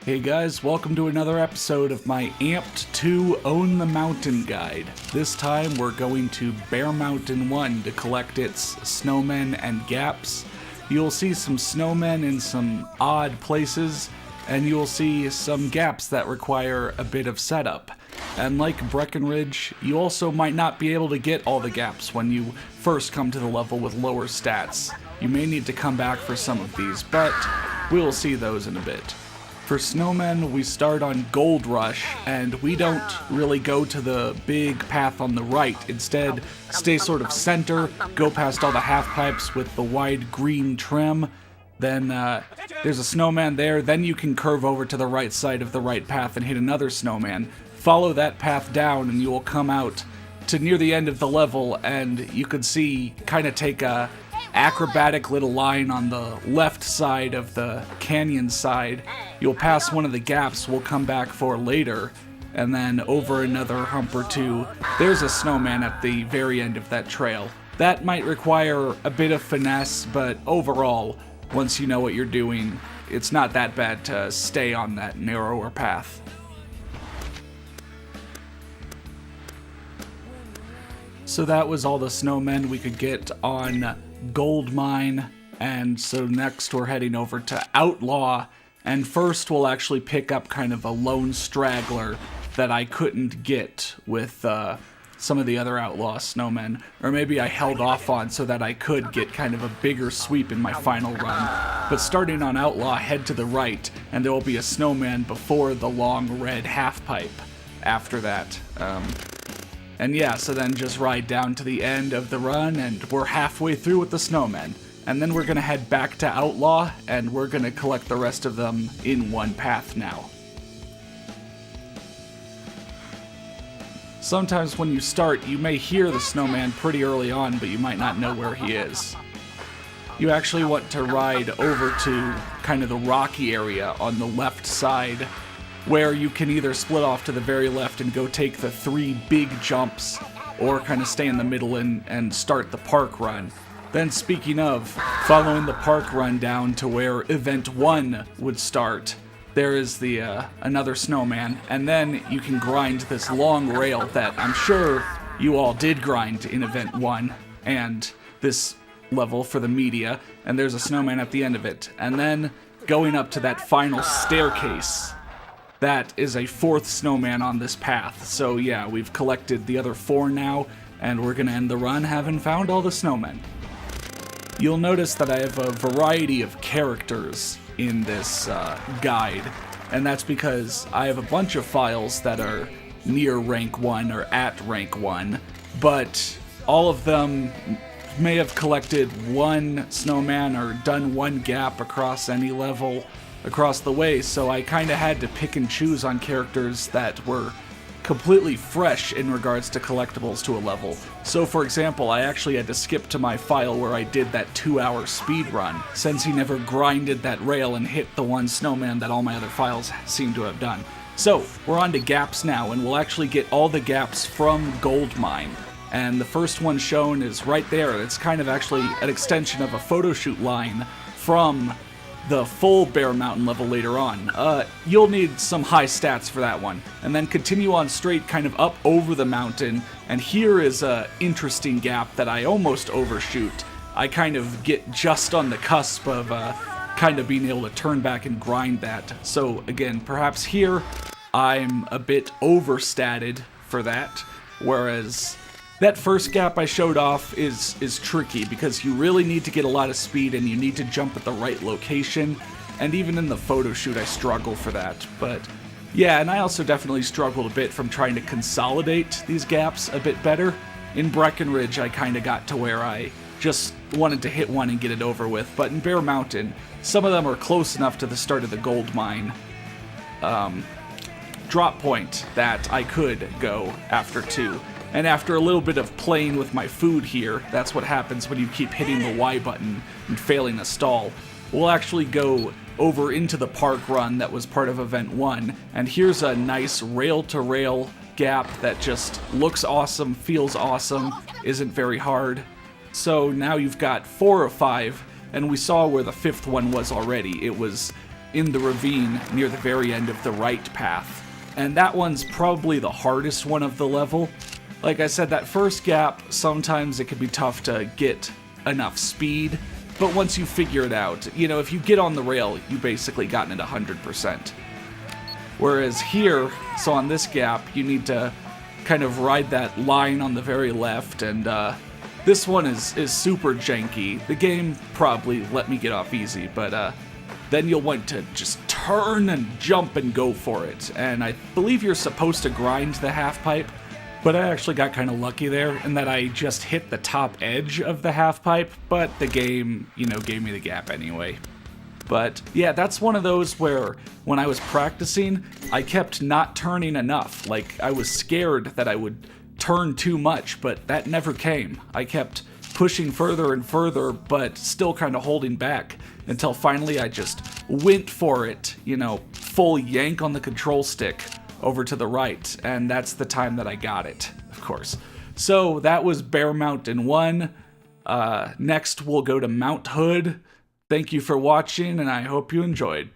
Hey guys, welcome to another episode of my Amped 2 Own the Mountain guide. This time we're going to Bear Mountain 1 to collect its snowmen and gaps. You'll see some snowmen in some odd places, and you'll see some gaps that require a bit of setup. And like Breckenridge, you also might not be able to get all the gaps when you first come to the level with lower stats. You may need to come back for some of these, but we'll see those in a bit. For snowmen, we start on Gold Rush, and we don't really go to the big path on the right. Instead, stay sort of center, go past all the half pipes with the wide green trim. Then there's a snowman there, then you can curve over to the right side of the right path and hit another snowman. Follow that path down and you will come out to near the end of the level, and you can see, kind of take a acrobatic little line on the left side of the canyon side. You'll pass one of the gaps we'll come back for later, and then over another hump or two, there's a snowman at the very end of that trail. That might require a bit of finesse, but overall, once you know what you're doing, it's not that bad to stay on that narrower path. So that was all the snowmen we could get on Gold Mine, and so next we're heading over to Outlaw, and first we'll actually pick up kind of a lone straggler that I couldn't get with some of the other Outlaw snowmen, or maybe I held off on so that I could get kind of a bigger sweep in my final run. But starting on Outlaw, head to the right, and there will be a snowman before the long red half pipe after that. And yeah, so then just ride down to the end of the run, and we're halfway through with the snowmen. And then we're gonna head back to Outlaw, and we're gonna collect the rest of them in one path now. Sometimes when you start, you may hear the snowman pretty early on, but you might not know where he is. You actually want to ride over to kind of the rocky area on the left side, where you can either split off to the very left and go take the 3 big jumps, or kind of stay in the middle and start the park run. Then speaking of, following the park run down to where Event 1 would start, there is the another snowman, and then you can grind this long rail that I'm sure you all did grind in Event 1, and this level for the media, and there's a snowman at the end of it. And then going up to that final staircase, that is a 4th snowman on this path. So yeah, we've collected the other 4 now, and we're gonna end the run having found all the snowmen. You'll notice that I have a variety of characters in this guide, and that's because I have a bunch of files that are near rank 1 or at rank 1, but all of them may have collected 1 snowman or done 1 gap across any level across the way, so I kind of had to pick and choose on characters that were completely fresh in regards to collectibles to a level. So for example, I actually had to skip to my file where I did that 2-hour speed run, since he never grinded that rail and hit the 1 snowman that all my other files seem to have done. So we're on to gaps now, and we'll actually get all the gaps from Gold Mine. And the first one shown is right there. It's kind of actually an extension of a photo shoot line from the full Bear Mountain level later on. You'll need some high stats for that one. And then continue on straight kind of up over the mountain, and here is a interesting gap that I almost overshoot. I kind of get just on the cusp of kind of being able to turn back and grind that. So again, perhaps here I'm a bit overstatted for that, whereas that first gap I showed off is tricky because you really need to get a lot of speed and you need to jump at the right location, and even in the photo shoot I struggle for that. But yeah, and I also definitely struggled a bit from trying to consolidate these gaps a bit better. In Breckenridge I kind of got to where I just wanted to hit one and get it over with, but in Bear Mountain some of them are close enough to the start of the Gold Mine drop point that I could go after 2. And after a little bit of playing with my food here, that's what happens when you keep hitting the Y button and failing a stall, we'll actually go over into the park run that was part of Event 1, and here's a nice rail-to-rail gap that just looks awesome, feels awesome, isn't very hard. So now you've got 4 of 5, and we saw where the 5th one was already. It was in the ravine near the very end of the right path. And that one's probably the hardest one of the level. Like I said, that first gap, sometimes it can be tough to get enough speed, but once you figure it out, you know, if you get on the rail, you basically gotten it 100%. Whereas here, so on this gap, you need to kind of ride that line on the very left, and this one is super janky. The game probably let me get off easy, but then you'll want to just turn and jump and go for it. And I believe you're supposed to grind the half pipe, but I actually got kind of lucky there in that I just hit the top edge of the half pipe, but the game, you know, gave me the gap anyway. But yeah, that's one of those where when I was practicing, I kept not turning enough. Like, I was scared that I would turn too much, but that never came. I kept pushing further and further, but still kind of holding back until finally I just went for it, you know, full yank on the control stick over to the right, and that's the time that I got it, of course. So that was Bear Mountain 1. Next we'll go to Mount Hood. Thank you for watching, and I hope you enjoyed.